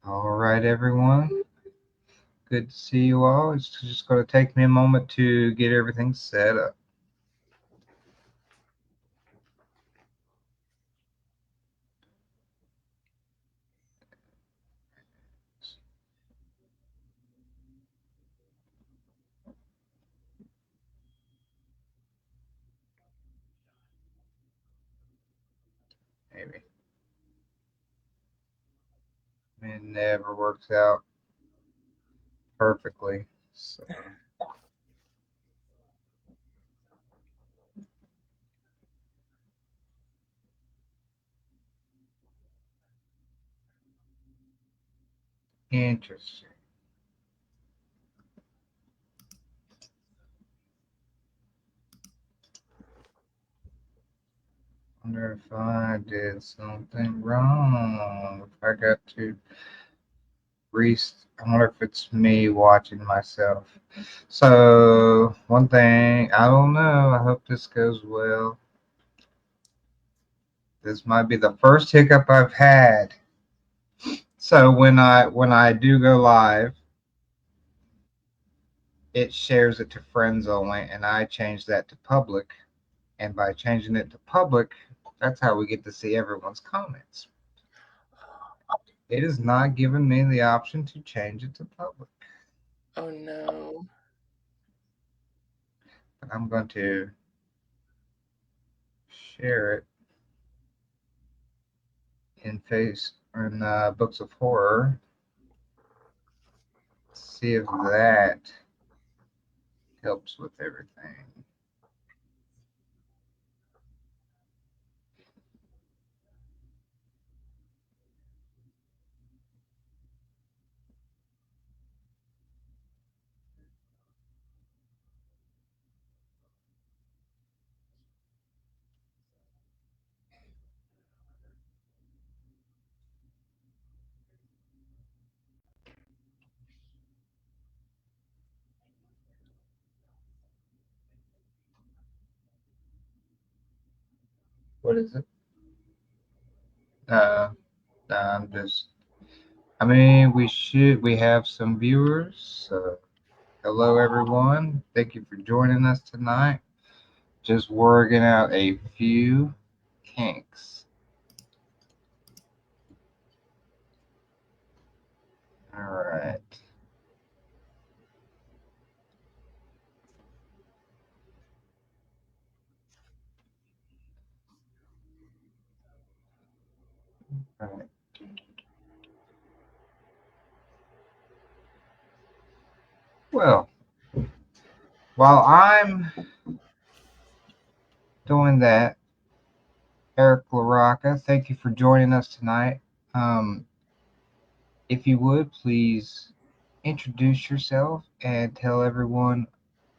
All right, everyone. Good to see you all. It's just going to take me a moment to get everything set up. Maybe. It never works out perfectly. So. Interesting. Wonder if I did something wrong. If I got to I wonder if it's me watching myself. So one thing, I don't know. I hope this goes well. This might be the first hiccup I've had. So when I do go live, it shares it to friends only, and I change that to public. And by changing it to public, that's how we get to see everyone's comments. It is not giving me the option to change it to public. Oh no. But I'm going to share it in Books of Horror. See if that helps with everything. What is it? Uh, I'm just. I mean, we have some viewers. Hello, everyone. Thank you for joining us tonight. Just working out a few kinks. All right. All right. Well, while I'm doing that, Eric LaRocca, thank you for joining us tonight. Um, if you would, please introduce yourself and tell everyone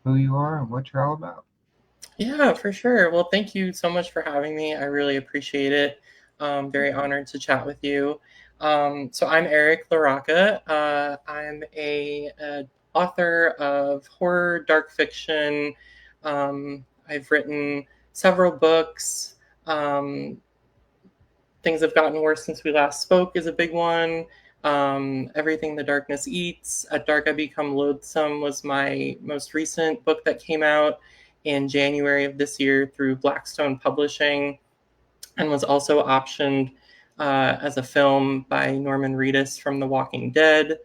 who you are and what you're all about. Yeah, for sure. Well, thank you so much for having me. I really appreciate it. Very honored to chat with you. So I'm Eric LaRocca. I'm a author of horror, dark fiction. I've written several books. Um, Things Have Gotten Worse Since We Last Spoke is a big one. Everything the Darkness Eats. At Dark I Become Loathsome was my most recent book that came out in January of this year through Blackstone Publishing and was also optioned as a film by Norman Reedus from The Walking Dead.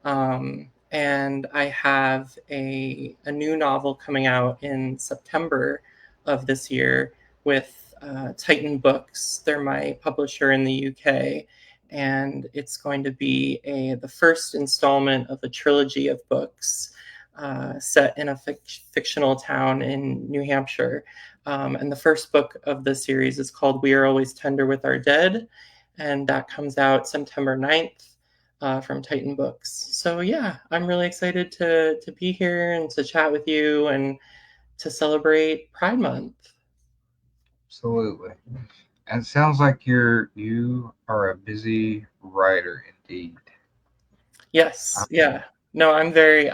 And I have a new novel coming out in September of this year with Titan Books. They're my publisher in the UK, and it's going to be the first installment of a trilogy of books set in a fictional town in New Hampshire. And the first book of the series is called We Are Always Tender with Our Dead, and that comes out September 9th from Titan Books. So yeah, I'm really excited to be here and to chat with you and to celebrate Pride Month. Absolutely. And it sounds like you are a busy writer indeed. Yes, Um, yeah. No, I'm very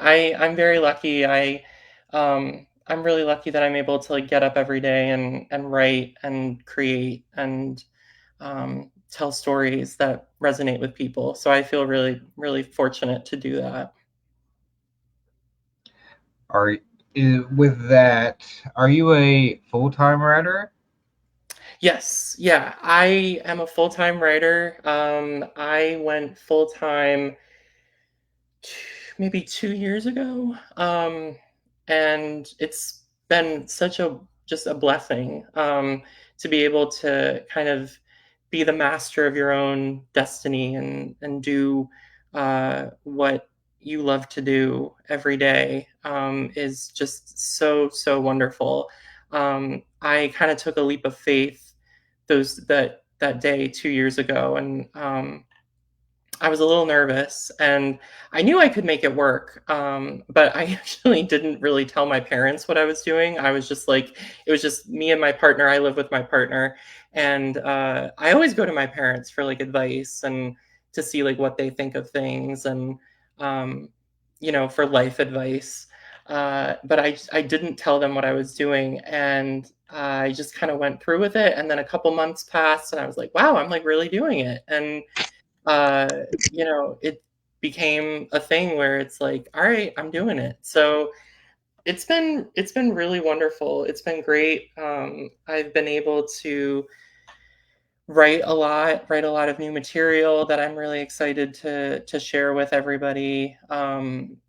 lucky. I'm really lucky that I'm able to like get up every day and write and create and tell stories that resonate with people. So I feel really, really fortunate to do that. Are with that, are you a full-time writer? Yes, yeah, I am a full time writer. I went full time maybe 2 years ago, and it's been such a just a blessing to be able to kind of be the master of your own destiny and do what you love to do every day is just so wonderful. I kind of took a leap of faith that day 2 years ago, and I was a little nervous and I knew I could make it work. But I actually didn't really tell my parents what I was doing. I was just like, it was just me and my partner. I live with my partner. And I always go to my parents for like advice and to see like what they think of things and, um, for life advice. But I didn't tell them what I was doing. And I just kind of went through with it. And then a couple months passed and I was like, wow, I'm like really doing it. And uh, it became a thing where it's like, all right, I'm doing it. So it's been really wonderful. It's been great. I've been able to write a lot of new material that I'm really excited to share with everybody.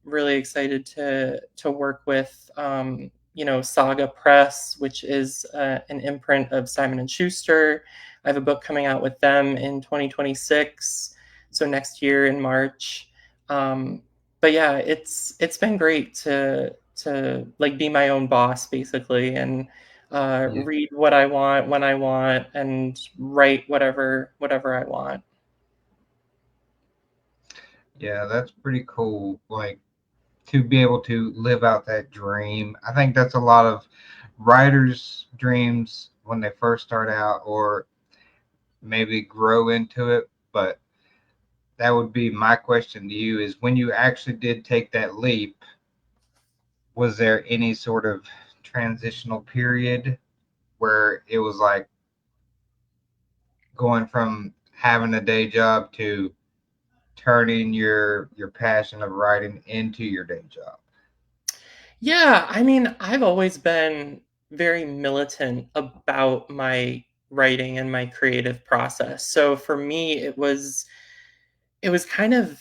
Really excited to work with Saga Press, which is an imprint of Simon and Schuster. I have a book coming out with them in 2026, so next year in March. But yeah, it's been great to like be my own boss basically and Yeah, read what I want when I want and write whatever I want. yeah, that's pretty cool. Like to be able to live out that dream. I think that's a lot of writers' dreams when they first start out, or maybe grow into it. But that would be my question to you: is when you actually did take that leap, was there any sort of transitional period where it was like going from having a day job to turning your passion of writing into your day job? Yeah, I mean, I've always been very militant about my writing and my creative process. So for me, it was kind of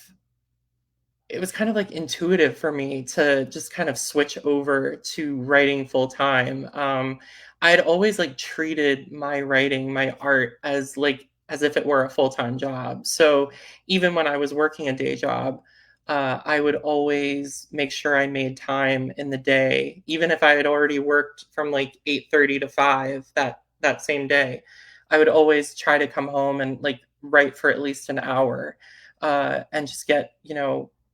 it was kind of like intuitive for me to just kind of switch over to writing full time. I'd always like treated my writing, my art as if it were a full time job. So even when I was working a day job, I would always make sure I made time in the day, even if I had already worked from like 8:30 to 5 that same day. I would always try to come home and like write for at least an hour and just get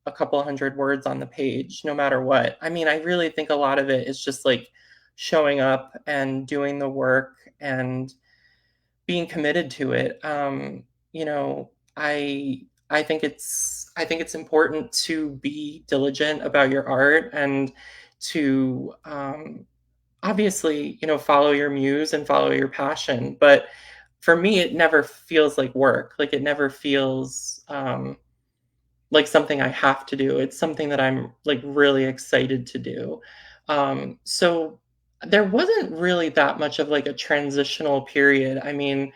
a couple hundred words on the page, no matter what. I mean, I really think a lot of it is just like showing up and doing the work and being committed to it. You know, I think it's important to be diligent about your art and to obviously, follow your muse and follow your passion. But for me, it never feels like work. Like it never feels like something I have to do. It's something that I'm like really excited to do. So there wasn't really that much of like a transitional period. I mean,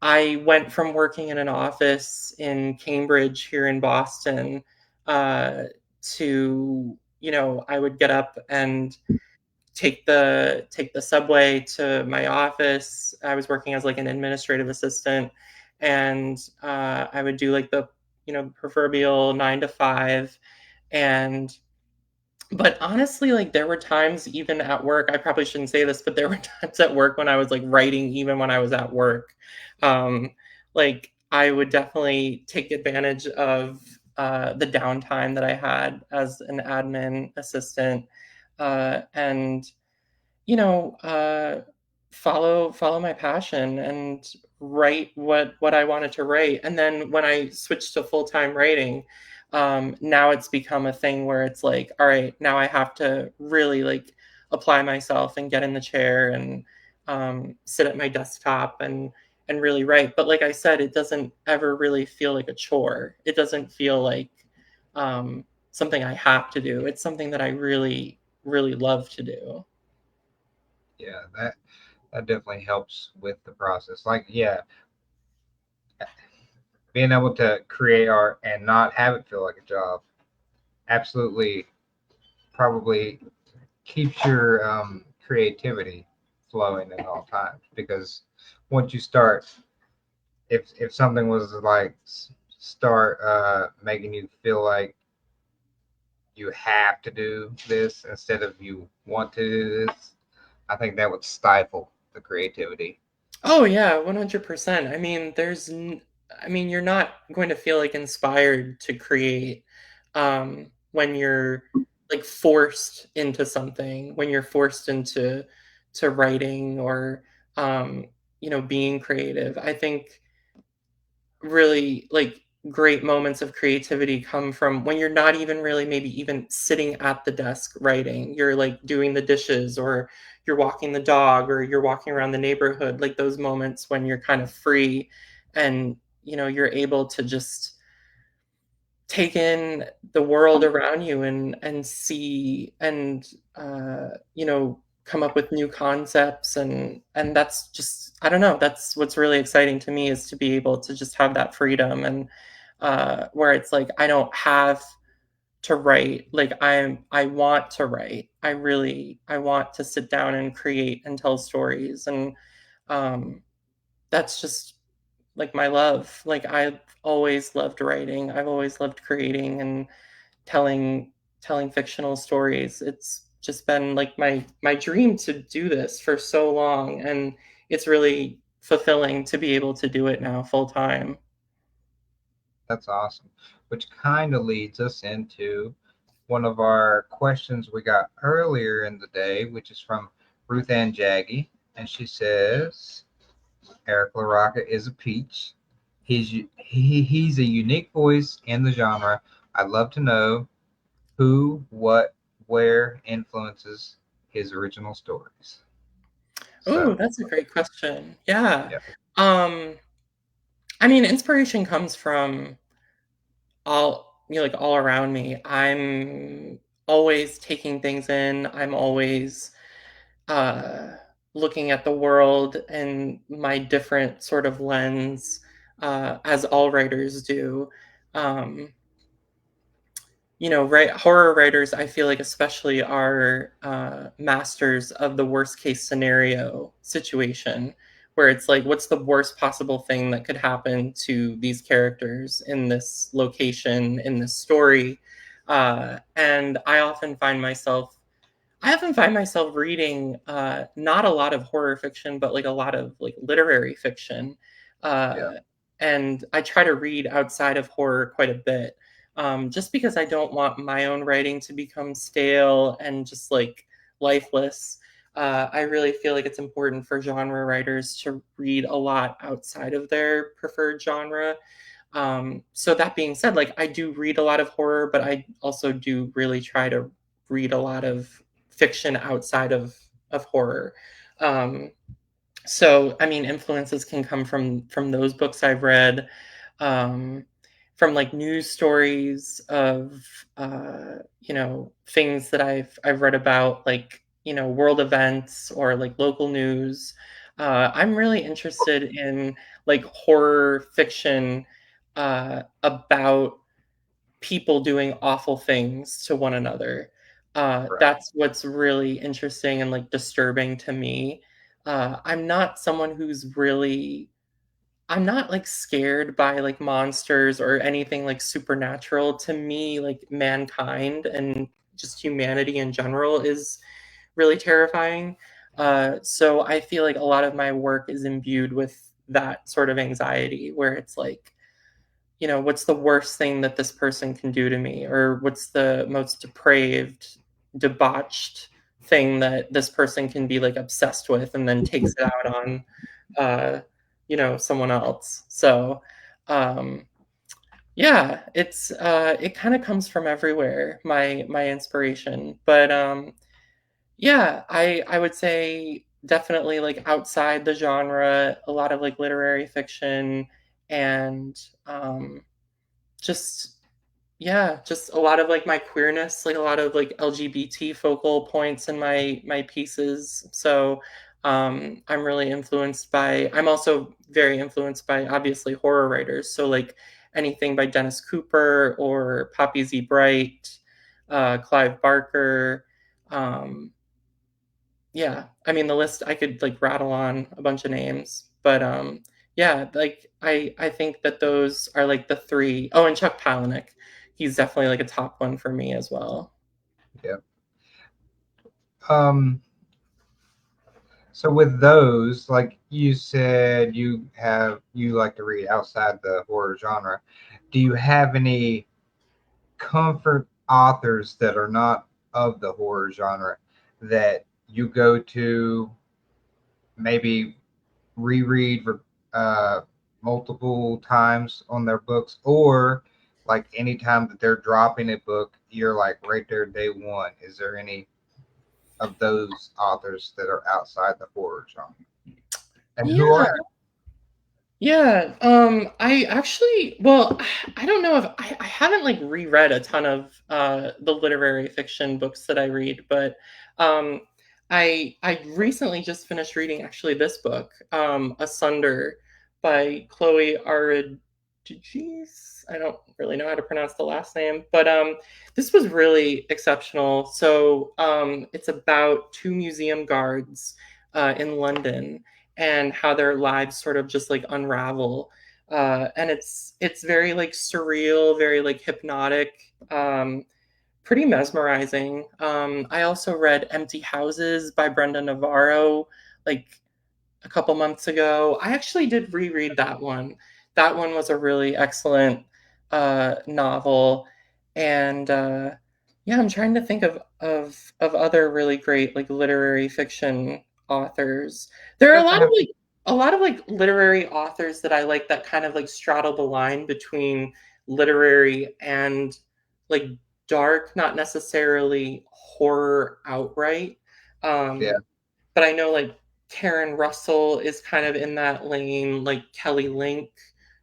I went from working in an office in Cambridge here in Boston uh, to, I would get up and take the subway to my office. I was working as like an administrative assistant, and I would do like the proverbial 9 to 5, and but honestly, like there were times even at work. I probably shouldn't say this, but there were times at work when I was like writing, even when I was at work. Um, like I would definitely take advantage of the downtime that I had as an admin assistant, and you know, follow my passion and write what I wanted to write. And then when I switched to full time writing, now it's become a thing where it's like, all right, now I have to really like apply myself and get in the chair and sit at my desktop and and really write. But like I said, it doesn't ever really feel like a chore. It doesn't feel like something I have to do. It's something that I really, really love to do. Yeah, that definitely helps with the process. Like, yeah, being able to create art and not have it feel like a job absolutely probably keeps your creativity flowing at all times. Because once you start, if something was like start making you feel like you have to do this instead of you want to do this, I think that would stifle the creativity. Oh yeah, 100%. I mean, you're not going to feel like inspired to create when you're like forced into something, when you're forced into to writing or um, being creative. I think really like great moments of creativity come from when you're not even really maybe even sitting at the desk writing. You're like doing the dishes or you're walking the dog or you're walking around the neighborhood, like those moments when you're kind of free and you're able to just take in the world around you and see and come up with new concepts and that's just I don't know, that's what's really exciting to me is to be able to just have that freedom and where it's like I don't have to write, like I want to write, I want to sit down and create and tell stories and um that's just like my love. Like I've always loved writing. I've always loved creating and telling telling fictional stories. It's just been like my dream to do this for so long and it's really fulfilling to be able to do it now full time. That's awesome. Which kind of leads us into one of our questions we got earlier in the day, which is from Ruth Ann Jaggy. And she says, Eric LaRocca is a peach. He's a unique voice in the genre. I'd love to know who, what, where influences his original stories. Oh, So, that's a great question. Yeah. yeah, Um I mean, inspiration comes from like all around me. I'm always taking things in. I'm always uh, looking at the world and my different sort of lens, as all writers do. Um, horror writers, I feel like especially are masters of the worst case scenario situation, where it's like, what's the worst possible thing that could happen to these characters in this location, in this story? And I often find myself reading not a lot of horror fiction, but like a lot of like literary fiction. yeah, Uh, and I try to read outside of horror quite a bit, just because I don't want my own writing to become stale and just like lifeless. I really feel like it's important for genre writers to read a lot outside of their preferred genre. So that being said, like I do read a lot of horror, but I also do really try to read a lot of fiction outside of horror. Um, so I mean, influences can come from those books I've read, um, from like news stories of things that I've read about, like world events or like local news. I'm really interested in like horror fiction about people doing awful things to one another. right. That's what's really interesting and like disturbing to me. I'm not someone who's really I'm not like scared by like monsters or anything like supernatural. To me, like mankind and just humanity in general is really terrifying. So I feel like a lot of my work is imbued with that sort of anxiety where it's like, what's the worst thing that this person can do to me? Or what's the most depraved, debauched thing that this person can be like obsessed with and then takes it out on, uh, someone else. So, um, yeah, it kind of comes from everywhere, my inspiration. But yeah, I would say definitely like outside the genre, a lot of like literary fiction and just yeah, just a lot of like my queerness, like a lot of like LGBT focal points in my pieces. So I'm really influenced by. I'm also very influenced by obviously horror writers. So like anything by Dennis Cooper or Poppy Z. Bright, Clive Barker. Um, yeah, I mean the list. I could like rattle on a bunch of names, but yeah, like I think that those are like the three. Oh, and Chuck Palahniuk, he's definitely like a top one for me as well. Yeah. Um, so with those, like you said, you like to read outside the horror genre. Do you have any comfort authors that are not of the horror genre that you go to maybe reread uh, multiple times on their books, or like anytime that they're dropping a book, you're like right there day one? Is there any of those authors that are outside the horror genre? And who Yeah, are yeah. I actually, well, I don't know if I haven't like reread a ton of the literary fiction books that I read, but um, I recently just finished reading actually this book, Asunder by Chloe Aridigis. I don't really know how to pronounce the last name, but this was really exceptional. So it's about two museum guards in London and how their lives sort of just like unravel. And it's very like surreal, very like hypnotic, pretty mesmerizing. I also read Empty Houses by Brenda Navarro like a couple months ago. I actually did reread that one. That one was a really excellent novel, and yeah, I'm trying to think of other really great like literary fiction authors. There are doesn't have a lot of like literary authors that I like that kind of like straddle the line between literary and like dark, not necessarily horror outright. yeah. Um, but I know like Karen Russell is kind of in that lane. Like Kelly Link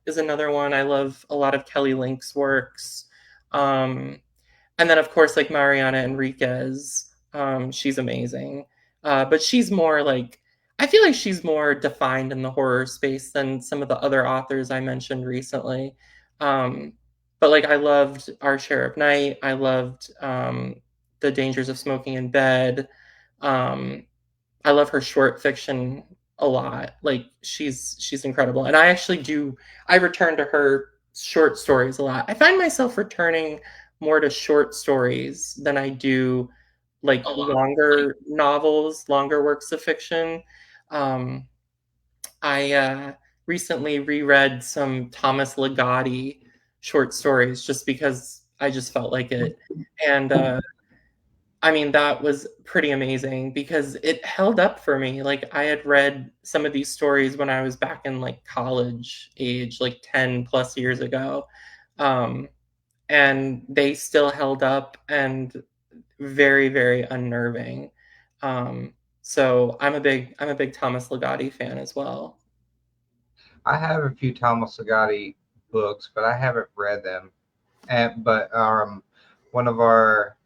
is another one. I love a lot of Kelly Link's works. Um, and then of course like Mariana Enriquez, she's amazing. But she's more like I feel like she's more defined in the horror space than some of the other authors I mentioned recently. Um, but like I loved Our Share of Night. I loved The Dangers of Smoking in Bed. Um, I love her short fiction a lot. Like she's incredible. And I actually do I return to her short stories a lot. I find myself returning more to short stories than I do like longer novels, longer works of fiction. Um, I recently reread some Thomas Ligotti short stories just because I just felt like it. And I mean, that was pretty amazing because it held up for me. Like I had read some of these stories when I was back in like college age, like 10 plus years ago. Um, and they still held up and very, very unnerving. So I'm a big Thomas Ligotti fan as well. I have a few Thomas Ligotti books, but I haven't read them. And but one of our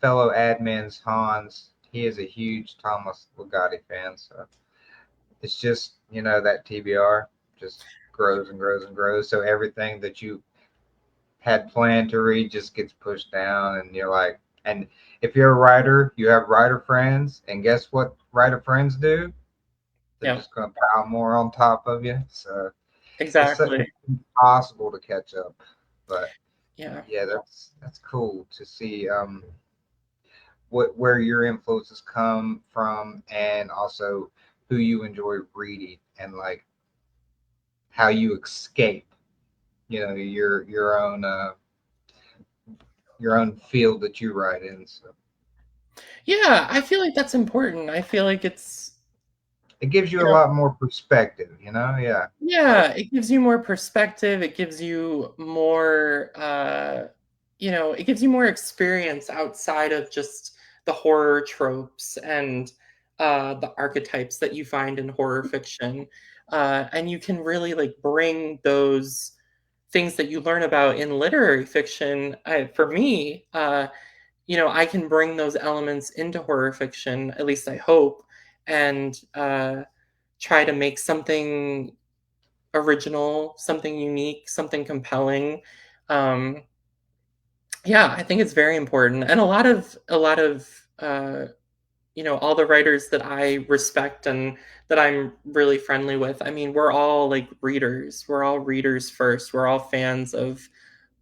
fellow admins, Hans, he is a huge Thomas Ligotti fan. So it's just, that TBR just grows and grows and grows. So everything that you had planned to read just gets pushed down, and you're like, and if you're a writer, you have writer friends, and guess what writer friends do? They're Yeah, just going to pile more on top of you. So exactly. it's impossible to catch up. But Yeah. yeah, that's cool to see where your influences come from, and also who you enjoy reading, and like how you escape, your own field that you write in. So Yeah, I feel like that's important. I feel like it's it gives you you a know, lot more perspective. Yeah, like yeah, it gives you more perspective. It gives you more, it gives you more experience outside of just the horror tropes. And the archetypes that you find in horror fiction, and you can really like bring those things that you learn about in literary fiction. For me, I can bring those elements into horror fiction. At least I hope, and try to make something original, something unique, something compelling. Um, yeah, I think it's very important, and a lot of all the writers that I respect and that I'm really friendly with. I mean, we're all like readers. We're all readers first. We're all fans of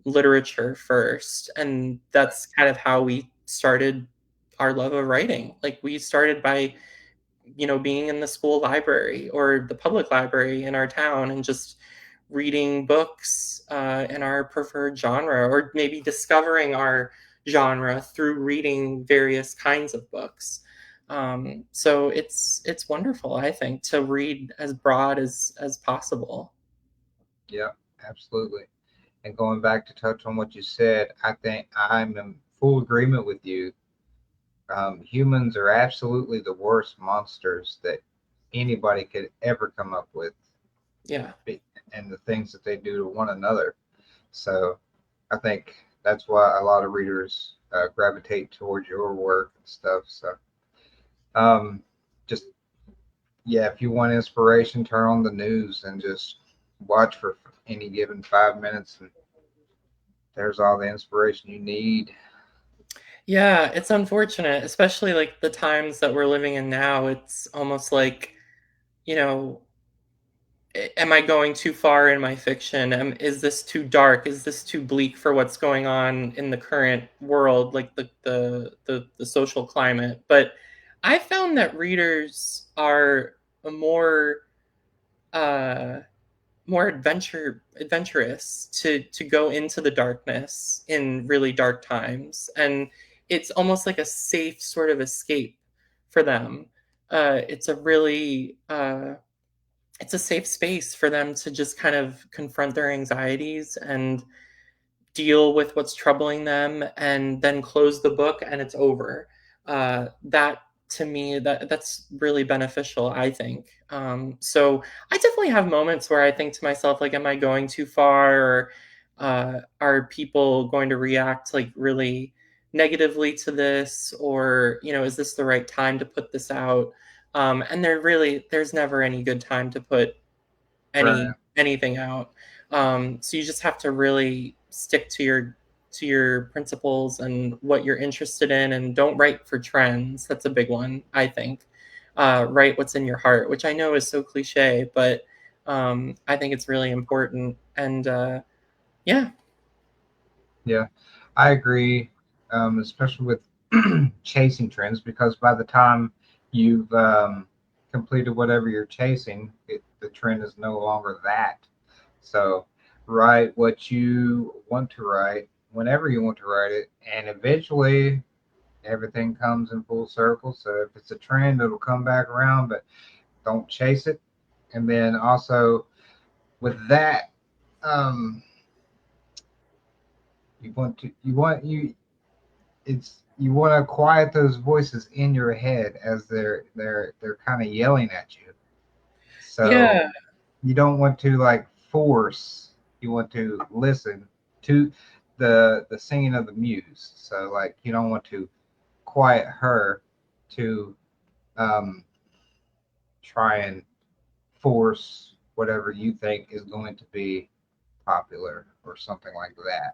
literature first, and that's kind of how we started our love of writing. Like we started by being in the school library or the public library in our town and just reading books in our preferred genre, or maybe discovering our genre through reading various kinds of books. So it's wonderful, I think, to read as broad as possible. Yeah, absolutely. And going back to touch on what you said, I think I'm in full agreement with you. Humans are absolutely the worst monsters that anybody could ever come up with, Yeah. and the things that they do to one another. So I think that's why a lot of readers gravitate towards your work and stuff. So um, just yeah, if you want inspiration, turn on the news and just watch for any given 5 minutes, and there's all the inspiration you need. Yeah, it's unfortunate, especially like the times that we're living in now. It's almost like, you know, am I going too far in my fiction? Is this too dark? Is this too bleak for what's going on in the current world, like the social climate? But I found that readers are more uh, more adventurous to go into the darkness in really dark times, and it's almost like a safe sort of escape for them. It's a really it's a safe space for them to just kind of confront their anxieties and deal with what's troubling them and then close the book and it's over. That to me, that's really beneficial, I think. So I definitely have moments where I think to myself, like, am I going too far, or are people going to react like really negatively to this, or is this the right time to put this out? And there's never any good time to put Right. anything out. So you just have to really stick to your principles and what you're interested in, and don't write for trends. That's a big one, I think. Write what's in your heart, which I know is so cliche, but I think it's really important. And yeah, Yeah, I agree, especially with chasing trends, because by the time you've completed whatever you're chasing, the trend is no longer that. So write what you want to write whenever you want to write it, and eventually everything comes in full circle. So if it's a trend, it'll come back around, but don't chase it. And then also with that, um, you it's you want to quiet those voices in your head as they're kind of yelling at you. yeah, So you don't want to like force. You want to listen to the singing of the muse. So like you don't want to quiet her to um, try and force whatever you think is going to be popular or something like that.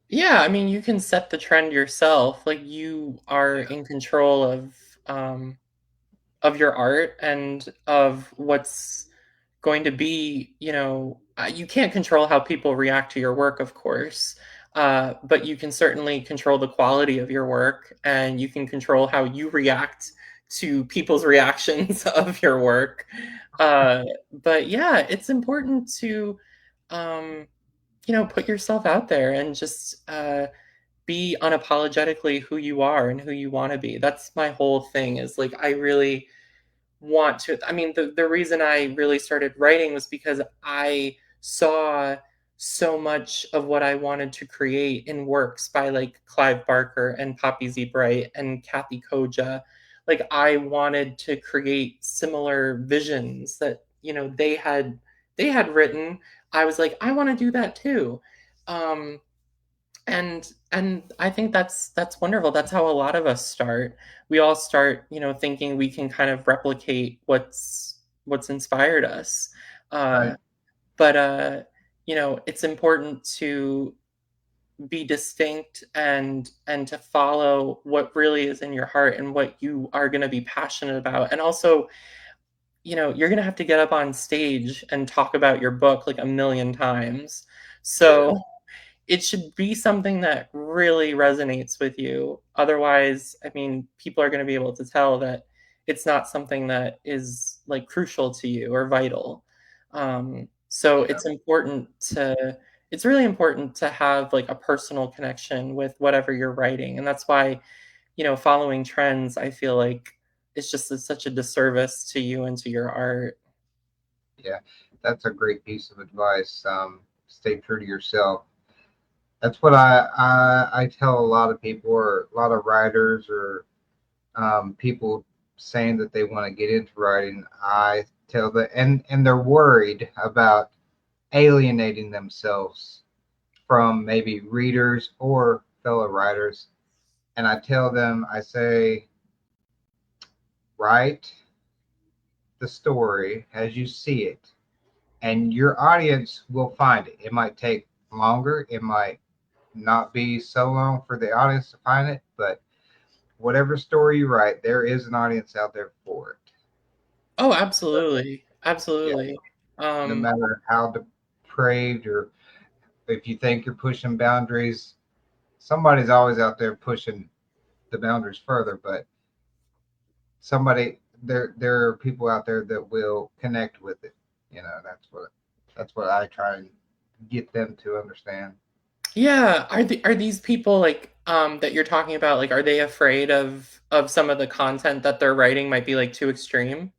yeah. I mean, you can set the trend yourself. Like, you are Yeah. in control um, of your art and of what's going to be, you can't control how people react to your work, of course, but you can certainly control the quality of your work, and you can control how you react to people's reactions of your work. Uh, but yeah, it's important to, um, put yourself out there and just be unapologetically who you are and who you want to be. That's my whole thing, is like, I really want to. I mean, the reason I really started writing was because I saw so much of what I wanted to create in works by like Clive Barker and Poppy Z. Bright and Kathy Koja. like I wanted to create similar visions that, they had written. I was like, I want to do that too. Um, and I think that's wonderful. That's how a lot of us start. We all start, thinking we can kind of replicate what's inspired us. Right. But it's important to be distinct and to follow what really is in your heart and what you are going to be passionate about. And also, you're going to have to get up on stage and talk about your book like a million times. Yeah. So it should be something that really resonates with you. Otherwise, I mean, people are going to be able to tell that it's not something that is like crucial to you or vital. So Yeah. it's really important to have like a personal connection with whatever you're writing. And that's why, following trends, I feel like it's just such a disservice to you and to your art. Yeah. That's a great piece of advice. Stay true to yourself. That's what I tell a lot of people, or a lot of writers, or people saying that they want to get into writing. I tell them, and they're worried about alienating themselves from maybe readers or fellow writers. And I tell them, I say, write the story as you see it, and your audience will find it. It might take longer, it might not be so long for the audience to find it, but whatever story you write, there is an audience out there for it. Oh, absolutely. Yeah, Absolutely. no Um, matter how depraved, or if you think you're pushing boundaries, somebody's always out there pushing the boundaries further. But there are people out there that will connect with it. That's what I try and get them to understand. Yeah, are these people like that you're talking about, like are they afraid of some of the content that they're writing might be like too extreme?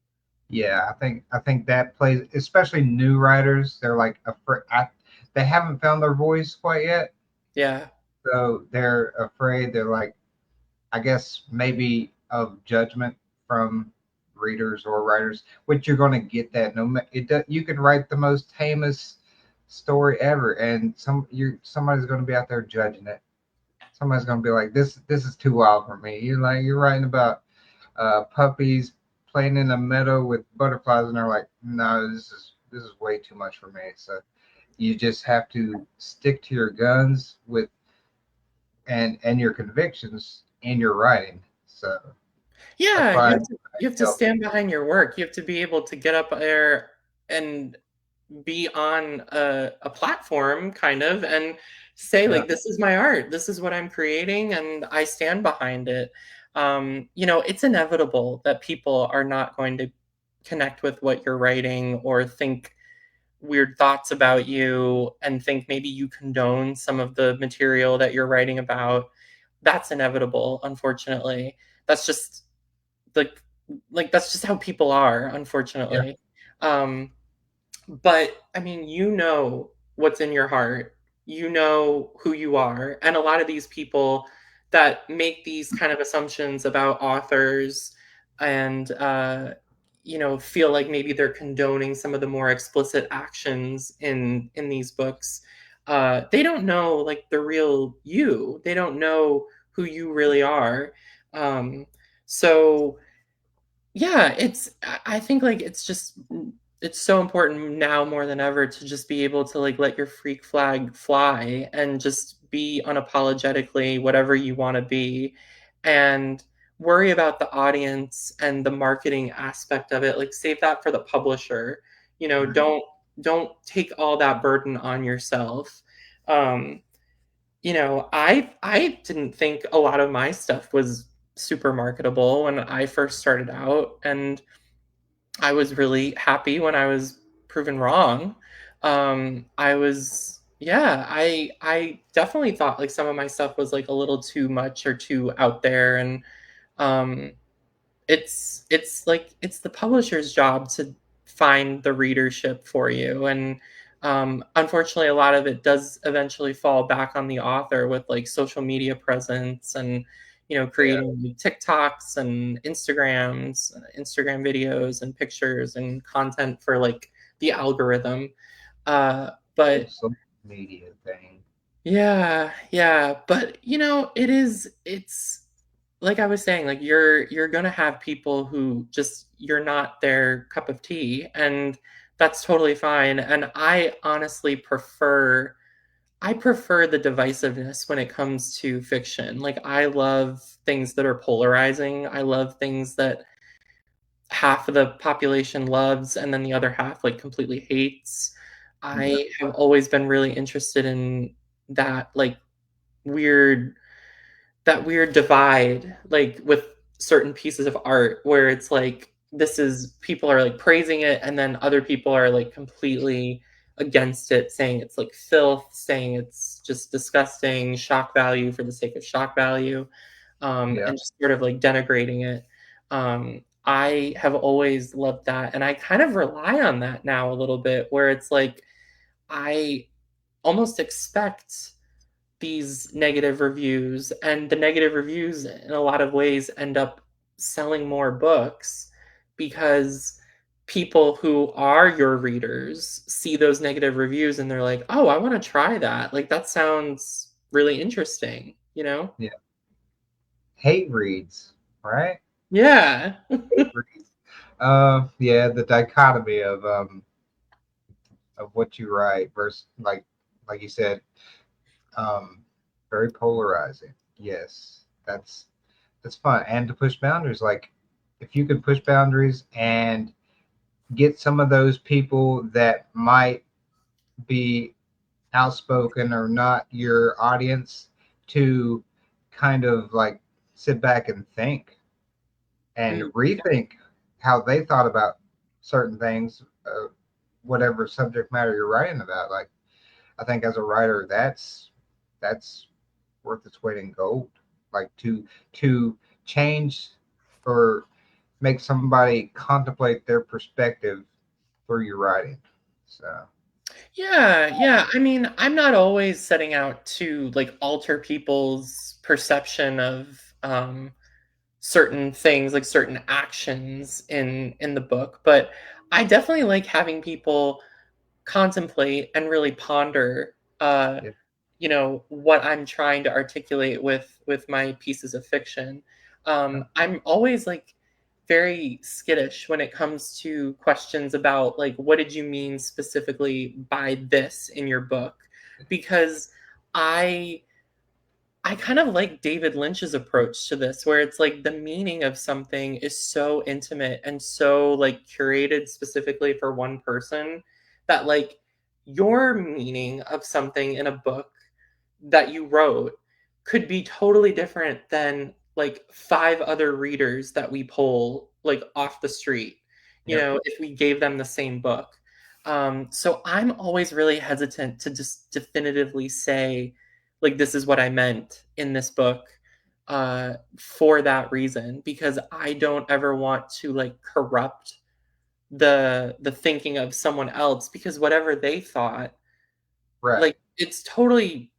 Yeah, I think that plays, especially new writers. They're like afraid. They haven't found their voice quite yet, Yeah. so they're afraid. They're like, I guess maybe of judgment from readers or writers, which you're going to get that. No, you could write the most tamest story ever, and somebody's going to be out there judging it. Somebody's going to be like, this is too wild for me. You're writing about puppies playing in a meadow with butterflies, and they're like, no, this is way too much for me. So you just have to stick to your guns with and your convictions in your writing. So that's Yeah, why I you have to tell stand people. behind your work. You have to be able to get up there and be on a platform kind of and say Yeah, like this is my art, this is what I'm creating, and I stand behind it. It's inevitable that people are not going to connect with what you're writing or think weird thoughts about you and think maybe you condone some of the material that you're writing about. That's inevitable, unfortunately. That's just like that's just how people are, yeah, unfortunately. But I mean, what's in your heart. You know who you are. And a lot of these people that make these kind of assumptions about authors and feel like maybe they're condoning some of the more explicit actions in these books. They don't know like the real you. They don't know who you really are. Um, so yeah, I think like it's so important now more than ever to just be able to like let your freak flag fly and just be unapologetically whatever you want to be and worry about the audience and the marketing aspect of it. Like save that for the publisher. mhm, Don't take all that burden on yourself. Um, I didn't think a lot of my stuff was super marketable when I first started out, and I was really happy when I was proven wrong. I definitely thought like some of my stuff was like a little too much or too out there, and um, it's the publisher's job to find the readership for you, and unfortunately a lot of it does eventually fall back on the author with like social media presence and Yeah. creating TikToks and Instagram videos and pictures and content for like the algorithm. Whole But social media thing. yeah, yeah, but it's like I was saying, like you're gonna have people who just you're not their cup of tea, and that's totally fine. And I prefer the divisiveness when it comes to fiction. Like I love things that are polarizing. I love things that half of the population loves and then the other half like completely hates. Yeah. I have always been really interested in that like weird weird divide like with certain pieces of art where it's like this is people are like praising it and then other people are like completely against it saying it's like filth, saying it's just disgusting, shock value for the sake of shock value, Yeah. and just sort of like denigrating it. I have always loved that and I kind of rely on that now a little bit where it's like I almost expect these negative reviews, and the negative reviews in a lot of ways end up selling more books because people who are your readers see those negative reviews and they're like, "Oh, I want to try that. Like that sounds really interesting," you know? Yeah. Hate reads, right? Yeah. Hate reads. Yeah, the dichotomy of what you write versus like you said, um, very polarizing. Yes, that's fun. And to push boundaries, like if you can push boundaries and get some of those people that might be outspoken or not your audience to kind of like sit back and think and Mm. rethink how they thought about certain things, whatever subject matter you're writing about. Like I think as a writer, that's worth its weight in gold. Like to change or make somebody contemplate their perspective through your writing. So Yeah, yeah. I mean, I'm not always setting out to like alter people's perception of certain things, like certain actions in the book, but I definitely like having people contemplate and really ponder yeah, what I'm trying to articulate with my pieces of fiction. yeah, I'm always like very skittish when it comes to questions about like what did you mean specifically by this in your book, because I I kind of like David Lynch's approach to this, where it's like the meaning of something is so intimate and so like curated specifically for one person that like your meaning of something in a book that you wrote could be totally different than like five other readers that we poll like off the street, yeah, if we gave them the same book. So I'm always really hesitant to just definitively say, like, this is what I meant in this book for that reason, because I don't ever want to like corrupt the thinking of someone else because whatever they thought, right, like it's totally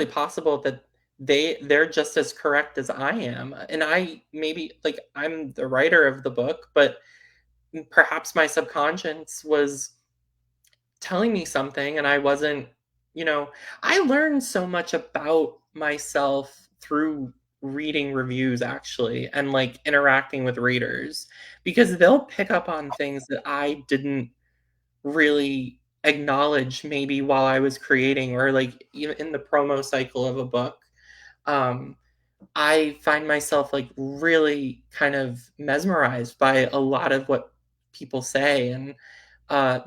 possible that they're just as correct as I am, and I maybe like I'm the writer of the book, but perhaps my subconscious was telling me something and I wasn't, you know, I learned so much about myself through reading reviews actually and like interacting with readers because they'll pick up on things that I didn't really acknowledge maybe while I was creating or like even in the promo cycle of a book. Um, I find myself like really kind of mesmerized by a lot of what people say and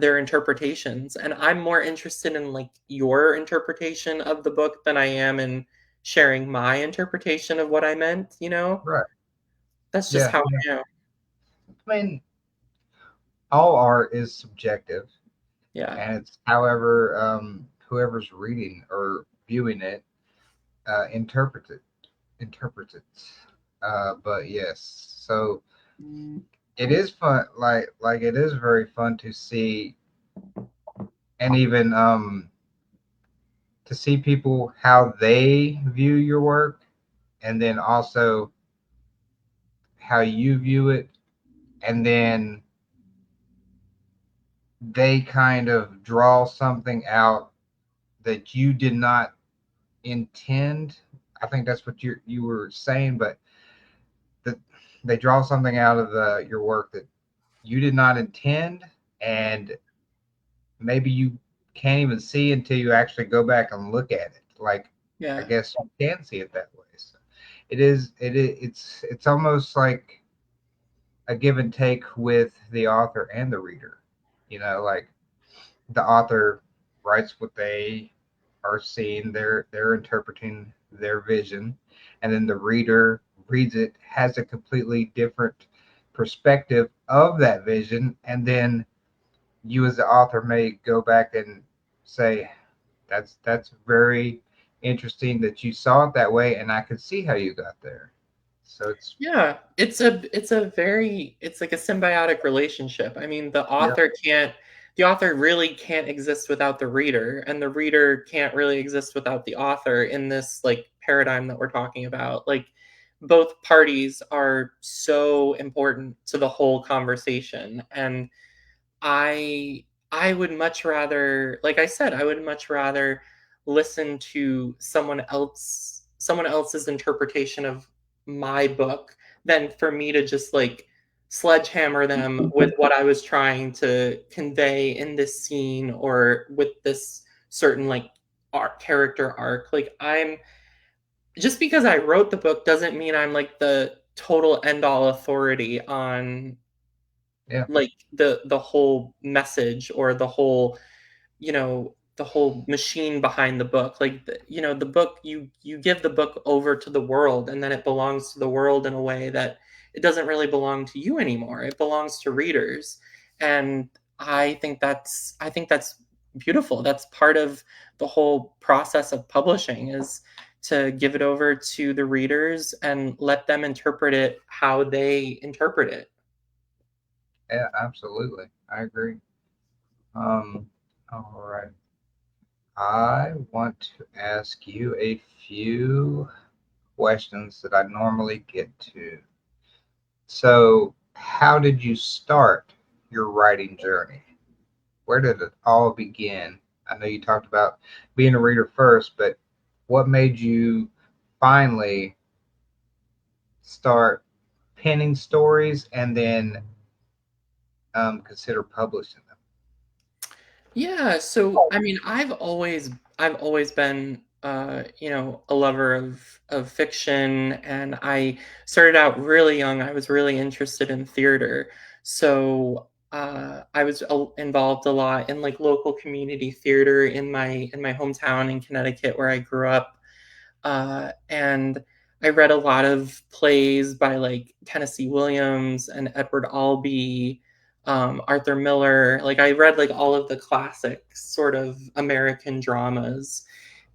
their interpretations. And I'm more interested in like your interpretation of the book than I am in sharing my interpretation of what I meant, you know? right, That's just yeah, how yeah. I am. I mean, all art is subjective, Yeah. and it's however whoever's reading or viewing it interprets it. But yes, so it is fun. Like it is very fun to see, and even to see people how they view your work and then also how you view it, and then they kind of draw something out that you did not intend. I think that's what you were saying, but that they draw something out of your work that you did not intend, and maybe you can't even see until you actually go back and look at it. Like, I Yeah. guess you can see it that way. So it's almost like a give and take with the author and the reader. Like the author writes what they are seeing, they're interpreting their vision, and then the reader reads it, has a completely different perspective of that vision, and then you as the author may go back and say, that's very interesting that you saw it that way, and I could see how you got there. So it's Yeah, it's like a symbiotic relationship. I mean, yeah, the author really can't exist without the reader, and the reader can't really exist without the author in this like paradigm that we're talking about. Like both parties are so important to the whole conversation, and I I would much rather, like I said, I would much rather listen to someone else's interpretation of my book than for me to just like sledgehammer them with what I was trying to convey in this scene or with this certain like character arc. Like I'm just because I wrote the book doesn't mean I'm like the total end all authority on yeah, like the whole message or the whole, the whole machine behind the book. Like the book, you give the book over to the world, and then it belongs to the world in a way that it doesn't really belong to you anymore. It belongs to readers. And I think that's beautiful. That's part of the whole process of publishing, is to give it over to the readers and let them interpret it how they interpret it. yeah, absolutely, I agree. um all right, I want to ask you a few questions that I normally get to. So, how did you start your writing journey? Where did it all begin? I know you talked about being a reader first, but what made you finally start penning stories and then consider publishing them? Yeah, so I mean, I've always been a lover of fiction, and I started out really young. I was really interested in theater. So I was involved a lot in like local community theater in my hometown in Connecticut where I grew up. And I read a lot of plays by like Tennessee Williams and Edward Albee, Arthur Miller. Like I read like all of the classic sort of American dramas,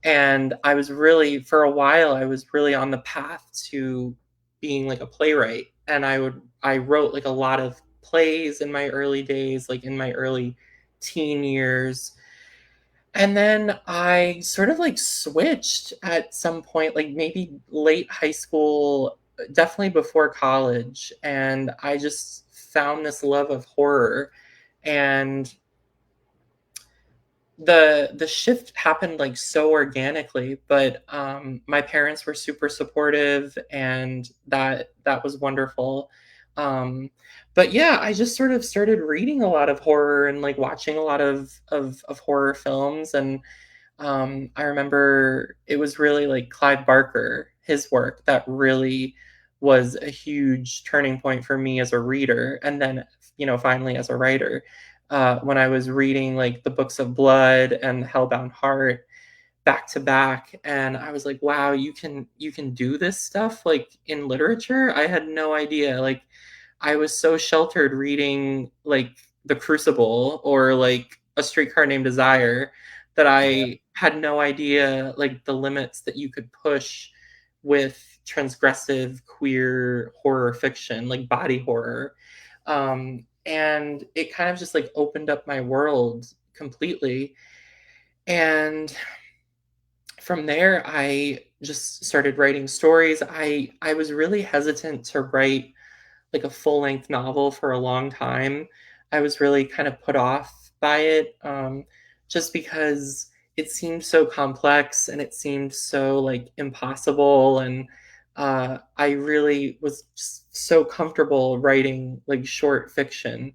and I was really, for a while, I was really on the path to being like a playwright. And I wrote like a lot of plays in my early days, like in my early teen years. And then I sort of like switched at some point, like maybe late high school, definitely before college. And I just found this love of horror. And the shift happened like so organically, but my parents were super supportive, and that was wonderful. um but yeah, I just sort of started reading a lot of horror and like watching a lot of horror films. And I remember it was really like Clive Barker, his work, that really was a huge turning point for me as a reader. And then, finally as a writer, when I was reading like the books of Blood and Hellbound Heart back to back, and I was like, wow, you can do this stuff like in literature. I had no idea. Like I was so sheltered reading like The Crucible or like A Streetcar Named Desire that Yeah, I had no idea like the limits that you could push with transgressive queer horror fiction, like body horror. And it kind of just like opened up my world completely. And from there, I just started writing stories. I was really hesitant to write like a full length novel for a long time. I was really kind of put off by it, just because it seemed so complex and it seemed so like impossible. And I really was just so comfortable writing like short fiction.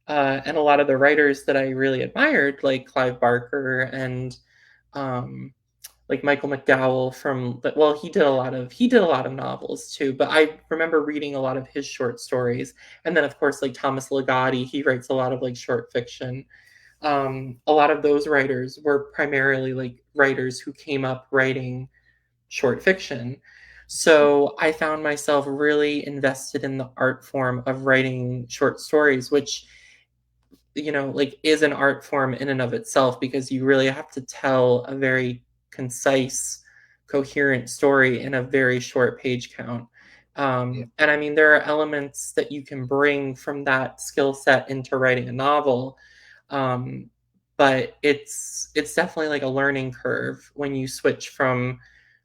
And a lot of the writers that I really admired, like Clive Barker and um, like Michael McDowell from, well, he did a lot of novels too, but I remember reading a lot of his short stories. And then of course like Thomas Ligotti, he writes a lot of like short fiction. A lot of those writers were primarily like writers who came up writing short fiction. So I found myself really invested in the art form of writing short stories, which, like is an art form in and of itself, because you really have to tell a very concise, coherent story in a very short page count. Yeah, And I mean, there are elements that you can bring from that skill set into writing a novel. Um, but it's definitely like a learning curve when you switch from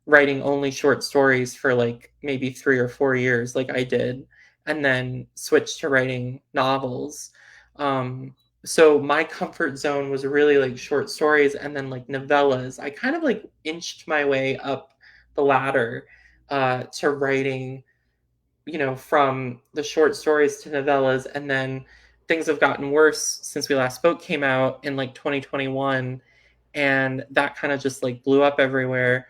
writing only short stories for like maybe 3 or 4 years, like I did, and then switch to writing novels. So my comfort zone was really like short stories and then like novellas. I kind of like inched my way up the ladder to writing, from the short stories to novellas. And then things have gotten worse since we last spoke, came out in like 2021. And that kind of just like blew up everywhere.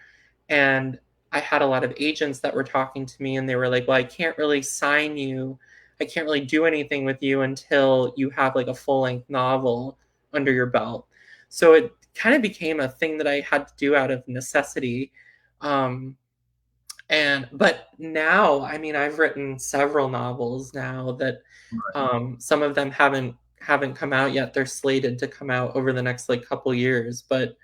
And I had a lot of agents that were talking to me and they were like, well, I can't really sign you. I can't really do anything with you until you have like a full length novel under your belt. So it kind of became a thing that I had to do out of necessity. Um, but now, I mean, I've written several novels now that right. some of them haven't come out yet. They're slated to come out over the next like couple years, but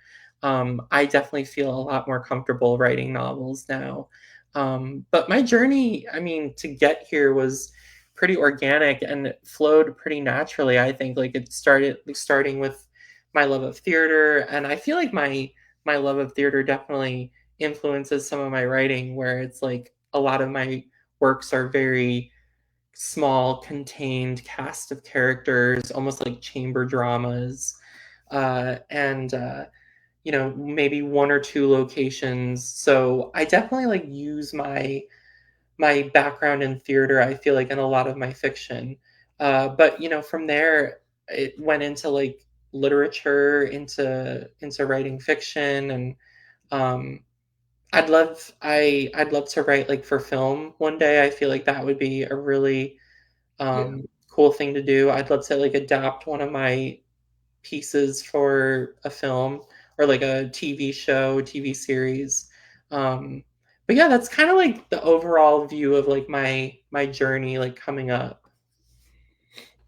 I definitely feel a lot more comfortable writing novels now. But my journey, I mean, to get here was pretty organic and it flowed pretty naturally. I think like it started like, starting with my love of theater, and I feel like my love of theater definitely influences some of my writing, where it's like a lot of my works are very small, contained cast of characters, almost like chamber dramas, and maybe one or two locations. So I definitely like use my background in theater. I feel like in a lot of my fiction, but from there it went into like literature, into writing fiction, and um, I'd love to write like for film one day. I feel like that would be a really Yeah, cool thing to do. I'd love to like adapt one of my pieces for a film or like a TV show, TV series. Um, but yeah, that's kind of like the overall view of like my journey like coming up.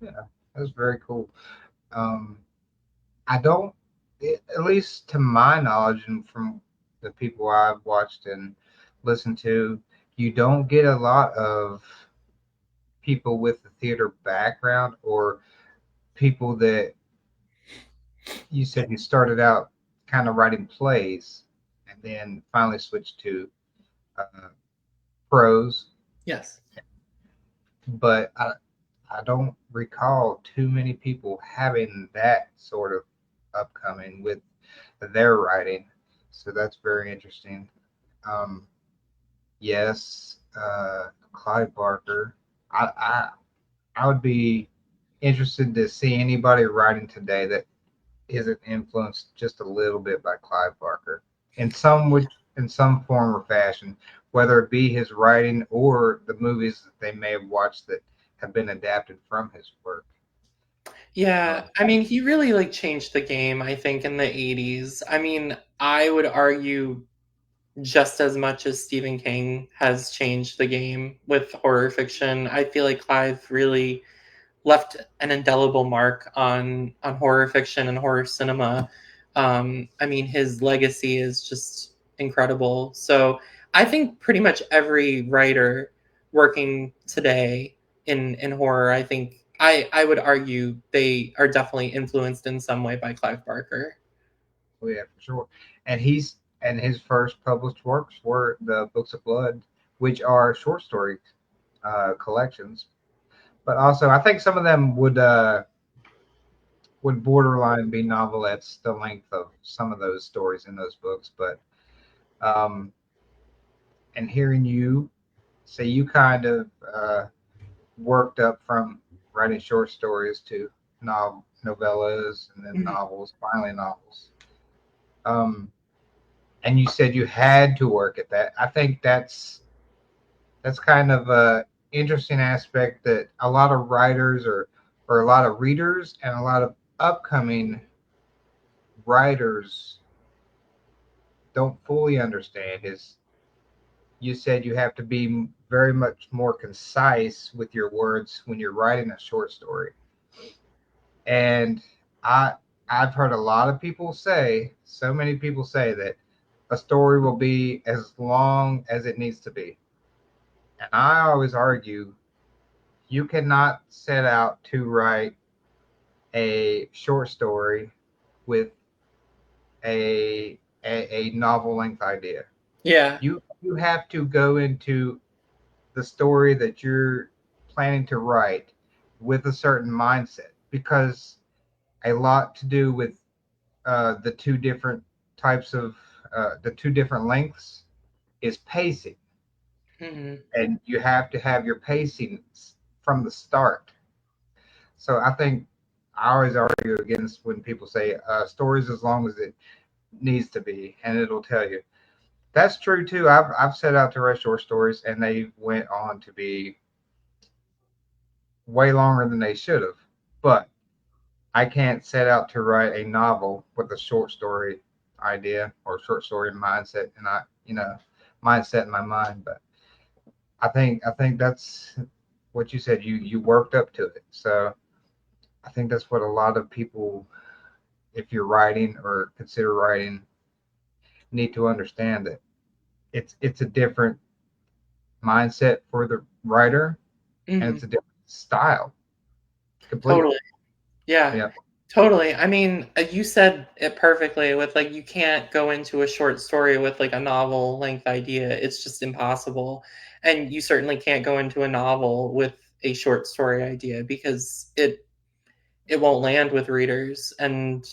yeah, that's very cool. Um, I don't, at least to my knowledge and from the people I've watched and listened to, you don't get a lot of people with a theater background or people that you said you started out kind of writing plays and then finally switched to uh, prose. Yes. But I don't recall too many people having that sort of upcoming with their writing. So that's very interesting. Um, yes, Clive Barker. I, I I would be interested to see anybody writing today that isn't influenced just a little bit by Clive Barker in some form or fashion, whether it be his writing or the movies that they may have watched that have been adapted from his work. Yeah, Um, I mean, he really like changed the game, I think, in the 80s. I mean, I would argue just as much as Stephen King has changed the game with horror fiction. I feel like Clive really left an indelible mark on horror fiction and horror cinema. I mean, his legacy is just incredible. So I think pretty much every writer working today in horror, I think I would argue they are definitely influenced in some way by Clive Barker. oh yeah, for sure. And he's and his first published works were the Books of Blood, which are short story collections. But also, I think some of them would borderline be novelettes, the length of some of those stories in those books. But um, and hearing you say you kind of worked up from writing short stories to novellas and then Mhm. novels, finally novels. Um, and you said you had to work at that. I think that's kind of a interesting aspect that a lot of writers or a lot of readers and a lot of upcoming writers don't fully understand is you said you have to be very much more concise with your words when you're writing a short story. And I I've heard a lot of people say, so many people say that a story will be as long as it needs to be. And I always argue you cannot set out to write a short story with a novel length idea. Yeah. You have to go into the story that you're planning to write with a certain mindset because a lot to do with the two different types of the two different lengths is pacing, Hmm. and you have to have your pacing from the start. So I think I always argue against when people say stories as long as it needs to be, and it'll tell you. That's true too. I've set out to write short stories, and they went on to be way longer than they should have. But I can't set out to write a novel with a short story idea or short story mindset, and mindset in my mind. But I think that's what you said. You worked up to it, so I think that's what a lot of people, if you're writing or consider writing, need to understand that it's a different mindset for the writer, and Hmm. it's a different style completely. Totally. Yeah. Yeah, Totally. I mean, you said it perfectly with like you can't go into a short story with like a novel length idea. It's just impossible. And you certainly can't go into a novel with a short story idea because it won't land with readers, and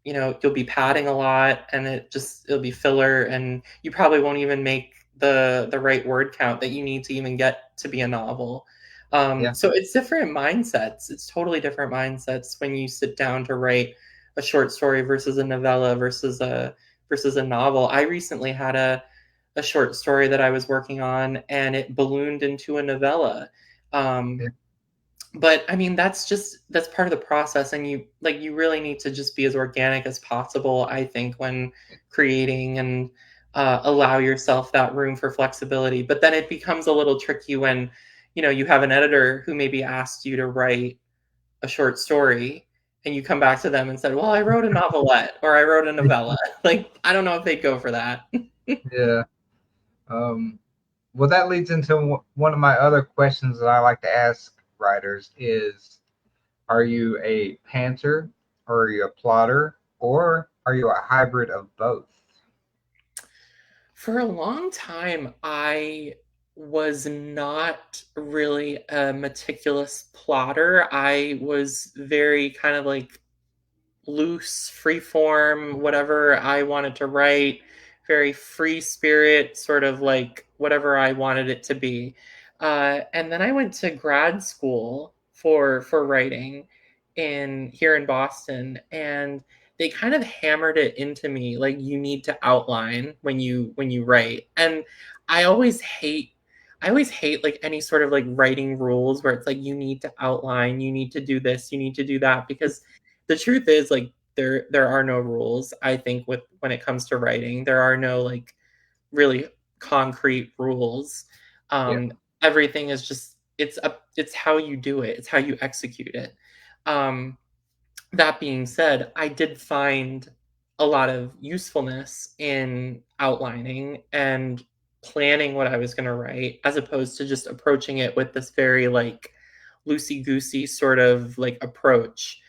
you'll be padding a lot, and it'll be filler, and you probably won't even make the right word count that you need to even get to be a novel. yeah, So it's different mindsets. It's totally different mindsets when you sit down to write a short story versus a novella versus a novel. I recently had a short story that I was working on, and it ballooned into a novella. Um, yeah, but I mean, that's part of the process, and you really need to just be as organic as possible, I think, when creating, and allow yourself that room for flexibility. But then it becomes a little tricky when you have an editor who maybe asked you to write a short story, and you come back to them and said, well, I wrote a novelette or I wrote a novella. Like, I don't know if they'd go for that. yeah. Um, well, that leads into one of my other questions that I like to ask writers is, are you a pantser, or are you a plotter, or are you a hybrid of both? For a long time, I was not really a meticulous plotter. I was very kind of like loose, free form, whatever I wanted to write, very free spirit, sort of like whatever I wanted it to be. And then I went to grad school for writing in here in Boston, and they kind of hammered it into me like you need to outline when you write. And I always hate I always hate like any sort of like writing rules where it's like you need to outline, you need to do this, you need to do that, because the truth is like there are no rules. I think with when it comes to writing, there are no like really concrete rules. Yeah, Everything is just it's how you do it, it's how you execute it. um, that being said, I did find a lot of usefulness in outlining and planning what I was going to write, as opposed to just approaching it with this very like loosey goosey sort of like approach.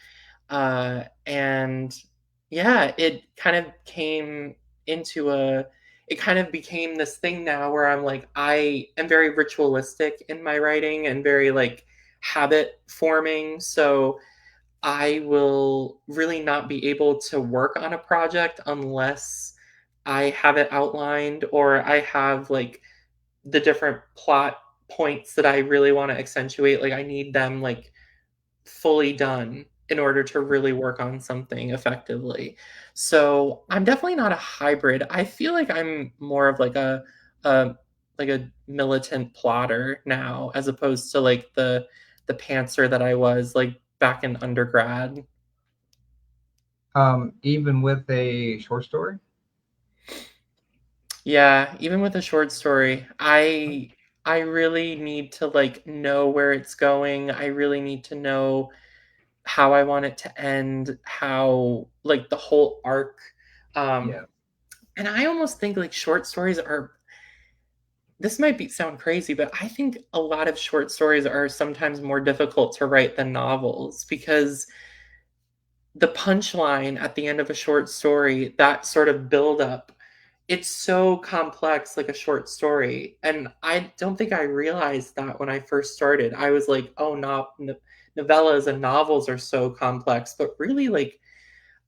And yeah, it kind of came. into a it kind of became this thing now where I'm like I am very ritualistic in my writing and very like habit forming. So I will really not be able to work on a project unless I have it outlined or I have like the different plot points that I really want to accentuate. Like I need them like fully done in order to really work on something effectively. So I'm definitely not a hybrid. I feel like I'm more of a like a militant plotter now as opposed to like the pantser that I was like back in undergrad. Even with a short story. Yeah, even with a short story, I really need to like know where it's going. I really need to know how I want it to end, how like the whole arc. Yeah. Um and I almost think like short stories are this might be sound crazy, but I think a lot of short stories are sometimes more difficult to write than novels because the punchline at the end of a short story, that sort of build up, it's so complex like a short story. And I don't think I realized that when I first started. I was like, oh, novellas and novels are so complex, but really like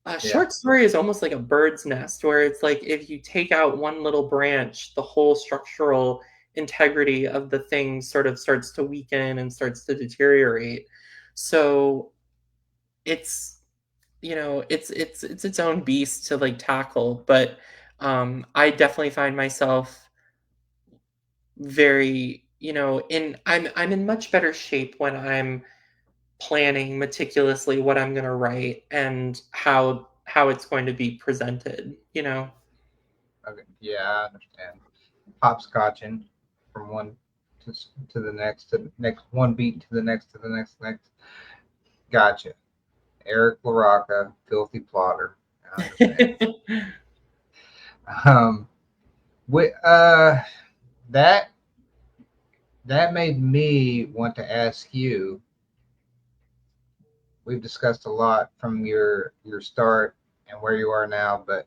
a Yeah. short story is almost like a bird's nest where it's like if you take out one little branch, the whole structural integrity of the thing sort of starts to weaken and starts to deteriorate. So it's it's its own beast to like tackle, but I definitely find myself very, I'm in much better shape when I'm planning meticulously what I'm going to write and how it's going to be presented. Okay. Yeah, I understand. Hopscotching from one to the next, to the next, one beat to the next, to the next, next. Gotcha. Eric LaRocca, filthy plotter. I understand. Um, wi- uh, that that made me want to ask you. We've discussed a lot from your start and where you are now, but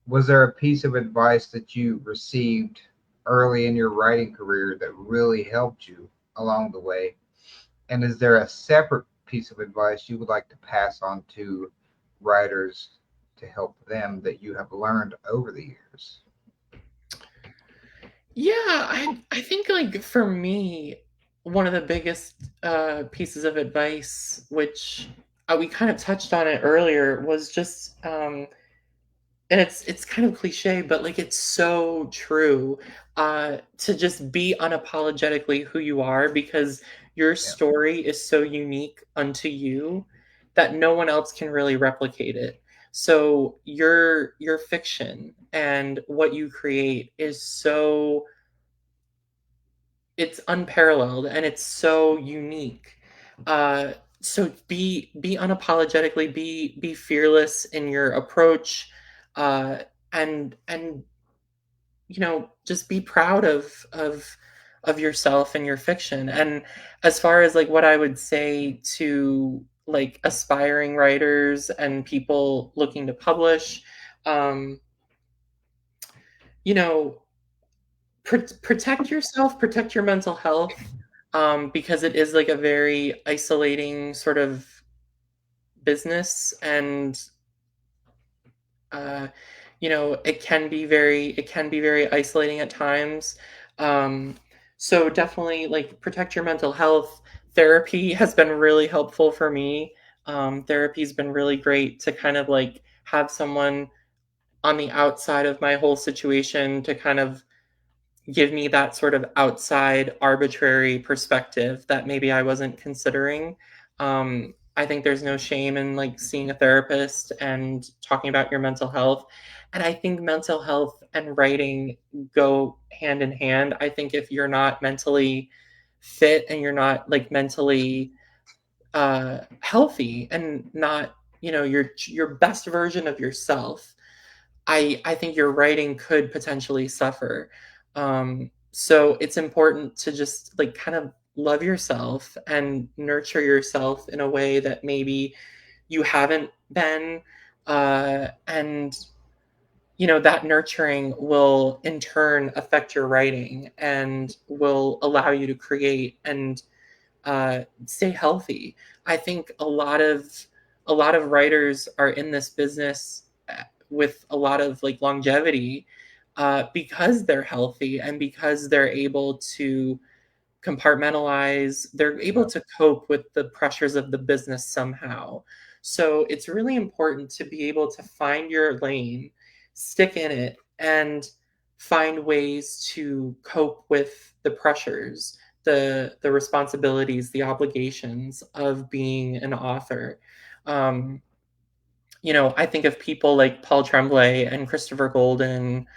was there a piece of advice that you received early in your writing career that really helped you along the way? And is there a separate piece of advice you would like to pass on to writers to help them that you have learned over the years? Yeah, I think like for me, one of the biggest pieces of advice, which we kind of touched on it earlier, was just and it's kind of cliche, but like it's so true, to just be unapologetically who you are because your Yeah. story is so unique unto you that no one else can really replicate it. So your fiction and what you create is so it's unparalleled and it's so unique. Uh, so be unapologetically be fearless in your approach, uh, and just be proud of yourself and your fiction. And as far as like what I would say to like aspiring writers and people looking to publish, um, you know protect yourself, protect your mental health, because it is like a very isolating sort of business, and uh, it can be very isolating at times. Um, so definitely like protect your mental health. Therapy has been really helpful for me. Therapy's been really great to kind of like have someone on the outside of my whole situation to kind of give me that sort of outside arbitrary perspective that maybe I wasn't considering. I think there's no shame in like seeing a therapist and talking about your mental health. And I think mental health and writing go hand in hand. I think if you're not mentally fit and you're not like mentally healthy and not, your best version of yourself, I think your writing could potentially suffer. So it's important to just like kind of love yourself and nurture yourself in a way that maybe you haven't been, and that nurturing will in turn affect your writing and will allow you to create and stay healthy. I think a lot of writers are in this business with a lot of like longevity because they're healthy and because they're able to compartmentalize, they're able Yeah. to cope with the pressures of the business somehow. So it's really important to be able to find your lane, stick in it, and find ways to cope with the pressures, the responsibilities, the obligations of being an author. Um, I think of people like Paul Tremblay and Christopher Golden,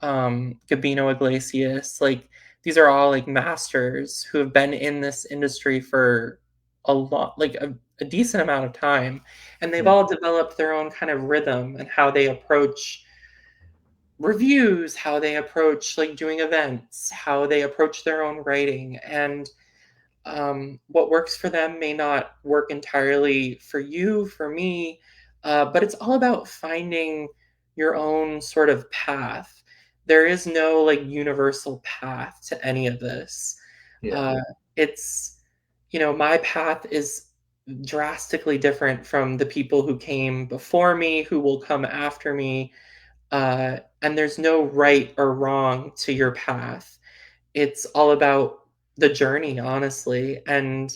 Gabino Iglesias. Like these are all like masters who have been in this industry for a lot, like a decent amount of time, and they've Yeah. all developed their own kind of rhythm and how they approach reviews, how they approach like doing events, how they approach their own writing, and what works for them may not work entirely for you, for me, but it's all about finding your own sort of path. There is no like universal path to any of this. Yeah. Uh, my path is drastically different from the people who came before me, who will come after me. And there's no right or wrong to your path. It's all about the journey, honestly. And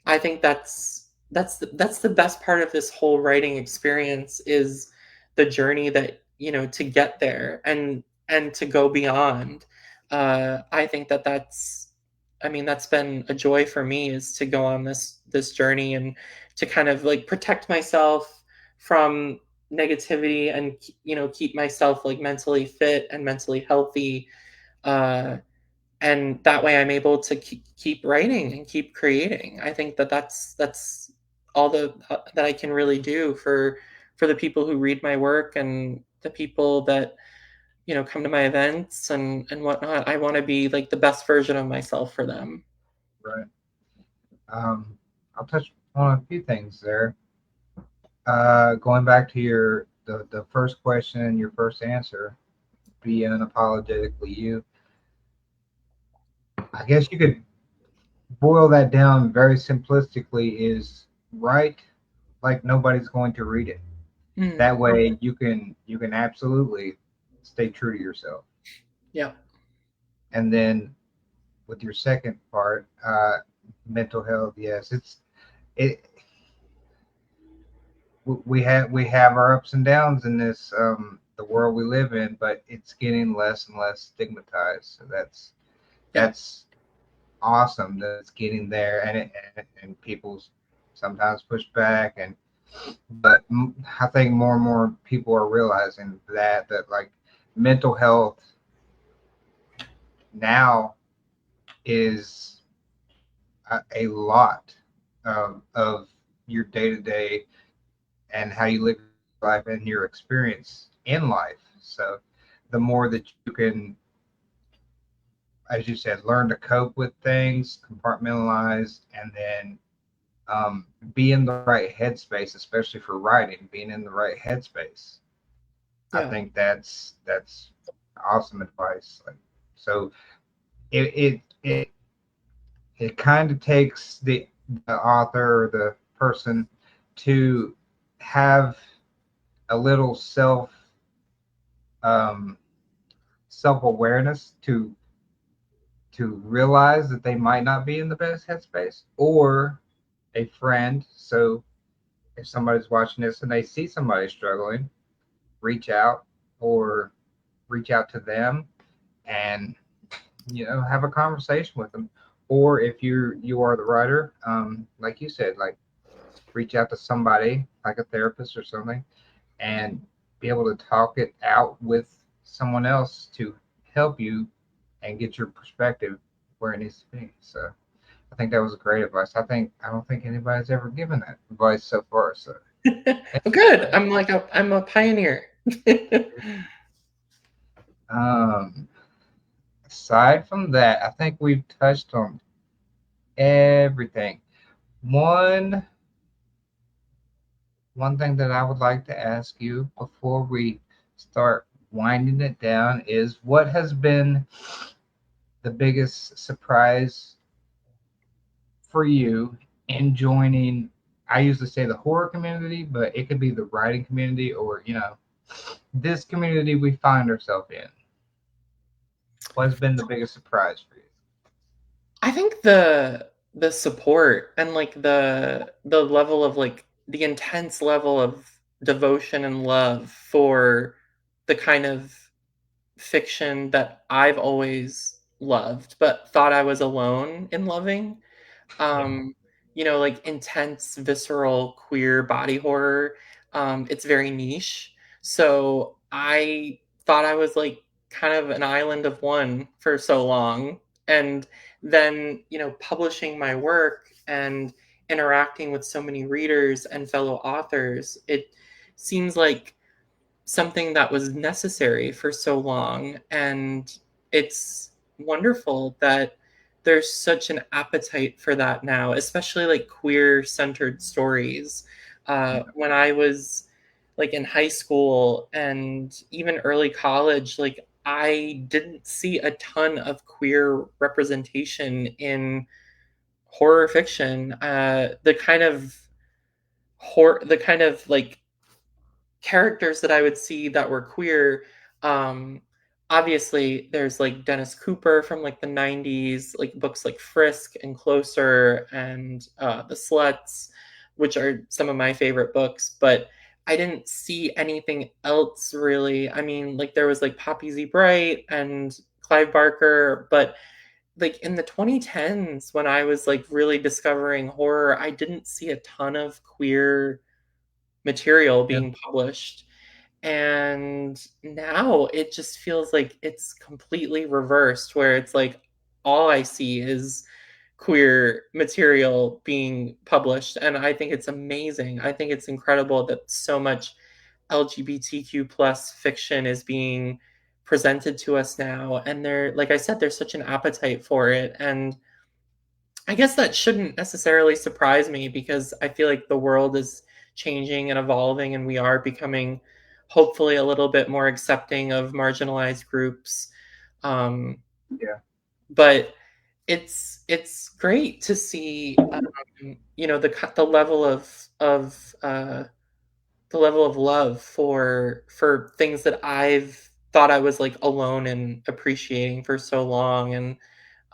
I think that's the best part of this whole writing experience is the journey that, to get there and to go beyond. I think that's been a joy for me, is to go on this journey and to kind of like protect myself from negativity and keep myself like mentally fit and mentally healthy. Uh, and that way I'm able to keep writing and keep creating. I think that's all that I can really do for the people who read my work and the people that come to my events and whatnot. I want to be like the best version of myself for them. Right. Um, I'll touch on a few things there. Going back to the first question and your first answer, be unapologetically you. I guess you could boil that down very simplistically is write like nobody's going to read it. Mm, That way you can absolutely stay true to yourself. yeah, And then with your second part, mental health, yes, it we have our ups and downs in this the world we live in, but it's getting less and less stigmatized. So that's yeah, that's awesome that it's getting there, and people sometimes push back, but I think more and more people are realizing that like mental health now is a lot of your day to day and how you live your life and your experience in life. So the more that you can, as you said, learn to cope with things, compartmentalize, and then be in the right headspace, especially for writing, being in the right headspace. I yeah, think that's awesome advice. Like, so it it kind of takes the author or the person to have a little um, self awareness to realize that they might not be in the best headspace, or a friend. So if somebody's watching this and they see somebody struggling, reach out or reach out to them and have a conversation with them. Or if you are the writer, like you said, like reach out to somebody like a therapist or something and be able to talk it out with someone else to help you and get your perspective where it needs to be. So I think that was great advice. I don't think anybody's ever given that advice so far. So oh, good. I'm a pioneer. um, aside from that, I think we've touched on everything. One one thing that I would like to ask you before we start winding it down, is what has been the biggest surprise for you in joining? I usually say the horror community, but it could be the writing community, or this community we find ourselves in. What has been the biggest surprise for you? I think the support and like the level of like the intense level of devotion and love for the kind of fiction that I've always loved, but thought I was alone in loving. Yeah. Um, like intense, visceral, queer body horror. It's very niche. So I thought I was like kind of an island of one for so long. And then, publishing my work and interacting with so many readers and fellow authors, it seems like something that was necessary for so long. And it's wonderful that there's such an appetite for that now, especially like queer centered stories. When I was like in high school and even early college, like I didn't see a ton of queer representation in horror fiction. The kind of like characters that I would see that were queer, um, obviously there's like Dennis Cooper from like the 90s, like books like Frisk and Closer and The Sluts, which are some of my favorite books, but I didn't see anything else really. I mean, like there was like Poppy Z. Bright and Clive Barker, but like in the 2010s when I was like really discovering horror, I didn't see a ton of queer material Yeah. being published. And now it just feels like it's completely reversed, where it's like all I see is queer material being published. And I think it's amazing. I think it's incredible that so much LGBTQ plus fiction is being presented to us now. And there, like I said, there's such an appetite for it. And I guess that shouldn't necessarily surprise me because I feel like the world is changing and evolving, and we are becoming hopefully a little bit more accepting of marginalized groups. Um, Yeah. but it's great to see, the level of love for things that I've thought I was like alone in appreciating for so long. And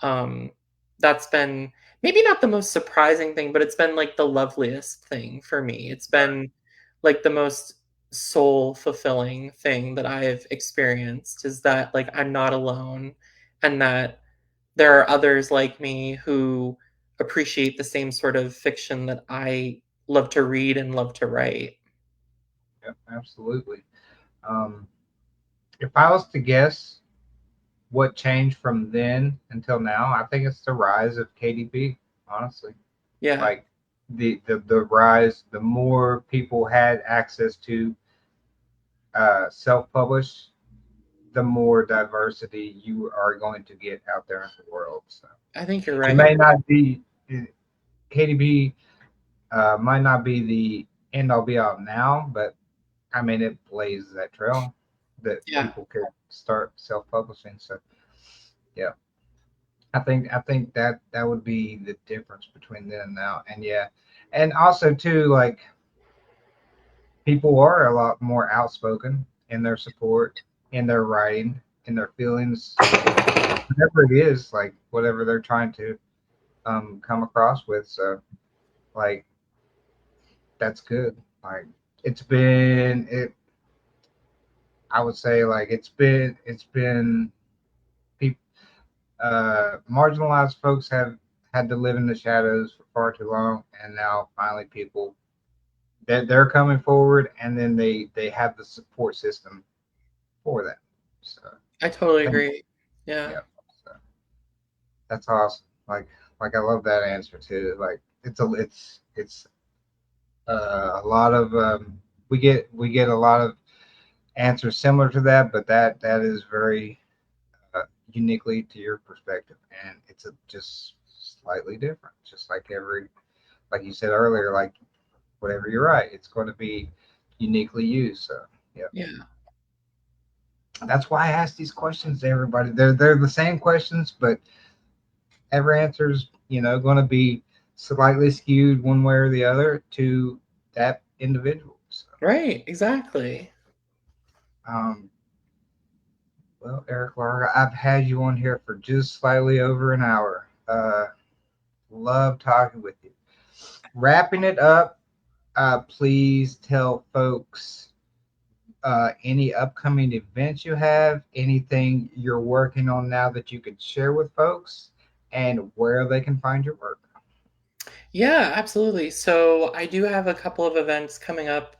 um, that's been maybe not the most surprising thing, but it's been like the loveliest thing for me. It's been like the most soul fulfilling thing that I've experienced, is that like I'm not alone, and that there are others like me who appreciate the same sort of fiction that I love to read and love to write. Yeah, absolutely. Um, if I was to guess what changed from then until now, I think it's the rise of KDP. Honestly, Yeah, like the rise, the more people had access to self-publish, the more diversity you are going to get out there in the world. So I think you're it right. may not be KDP, might not be the end all be all now, but I mean it blazes that trail that Yeah, people could start self-publishing. So yeah, I think that would be the difference between then and now. And yeah, and also too, like people are a lot more outspoken in their support, in their writing, in their feelings, whatever it is, like whatever they're trying to come across with. So like that's good. Like it's been it. I would say like it's been people, marginalized folks have had to live in the shadows for far too long, and now finally people they're coming forward, and then they have the support system for that. So I totally and agree. Yeah. yeah, so that's awesome. Like I love that answer too. Like it's a lot of we get a lot of answers similar to that, but that is very uniquely to your perspective, and it's just slightly different. Just like you said earlier, like whatever you write, it's going to be uniquely used. So yeah. Yeah. That's why I ask these questions to everybody. They're the same questions, but every answer is going to be slightly skewed one way or the other to that individual. So, Right, exactly. um, well, Eric LaRocca, I've had you on here for just slightly over an hour. Love talking with you. Wrapping it up, please tell folks any upcoming events you have, anything you're working on now that you could share with folks, and where they can find your work. Yeah, absolutely. So I do have a couple of events coming up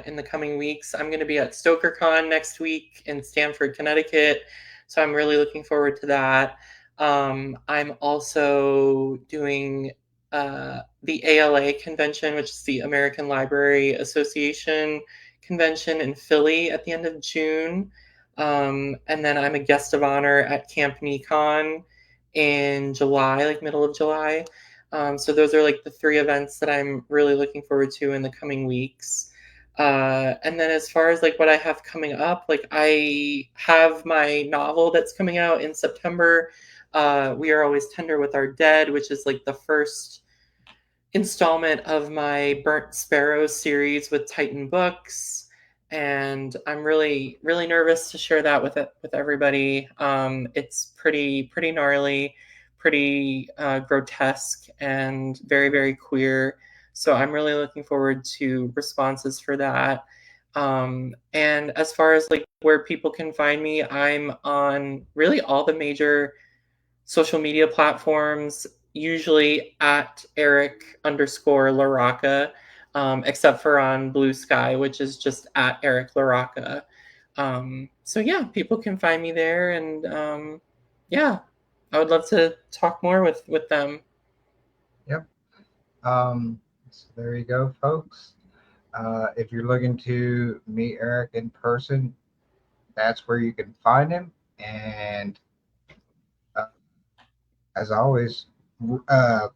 in the coming weeks. I'm going to be at StokerCon next week in Stamford, Connecticut. So I'm really looking forward to that. I'm also doing the ALA convention, which is the American Library Association convention in Philly at the end of June. And then I'm a guest of honor at Camp Necon in July, like middle of July. So those are like the three events that I'm really looking forward to in the coming weeks. And then as far as like what I have coming up, like I have my novel that's coming out in September. We Are Always Tender with Our Dead, which is like the first installment of my Burnt Sparrow series with Titan Books, and I'm really nervous to share that with everybody. It's pretty gnarly, pretty grotesque, and very queer. So I'm really looking forward to responses for that. And as far as like where people can find me, I'm on really all the major social media platforms, usually at Eric underscore LaRocca, except for on Blue Sky, which is just at Eric LaRocca. So yeah, people can find me there, and yeah, I would love to talk more with them. Yep. So there you go, folks. If you're looking to meet Eric in person, that's where you can find him. And uh, as always, uh,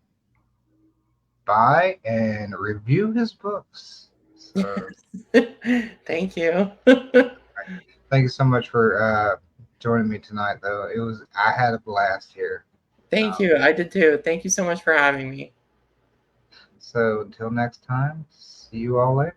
buy and review his books. So Thank you. thank you so much for joining me tonight, though. I had a blast here. Thank Um, you. I did too. Thank you so much for having me. so until next time, see you all later.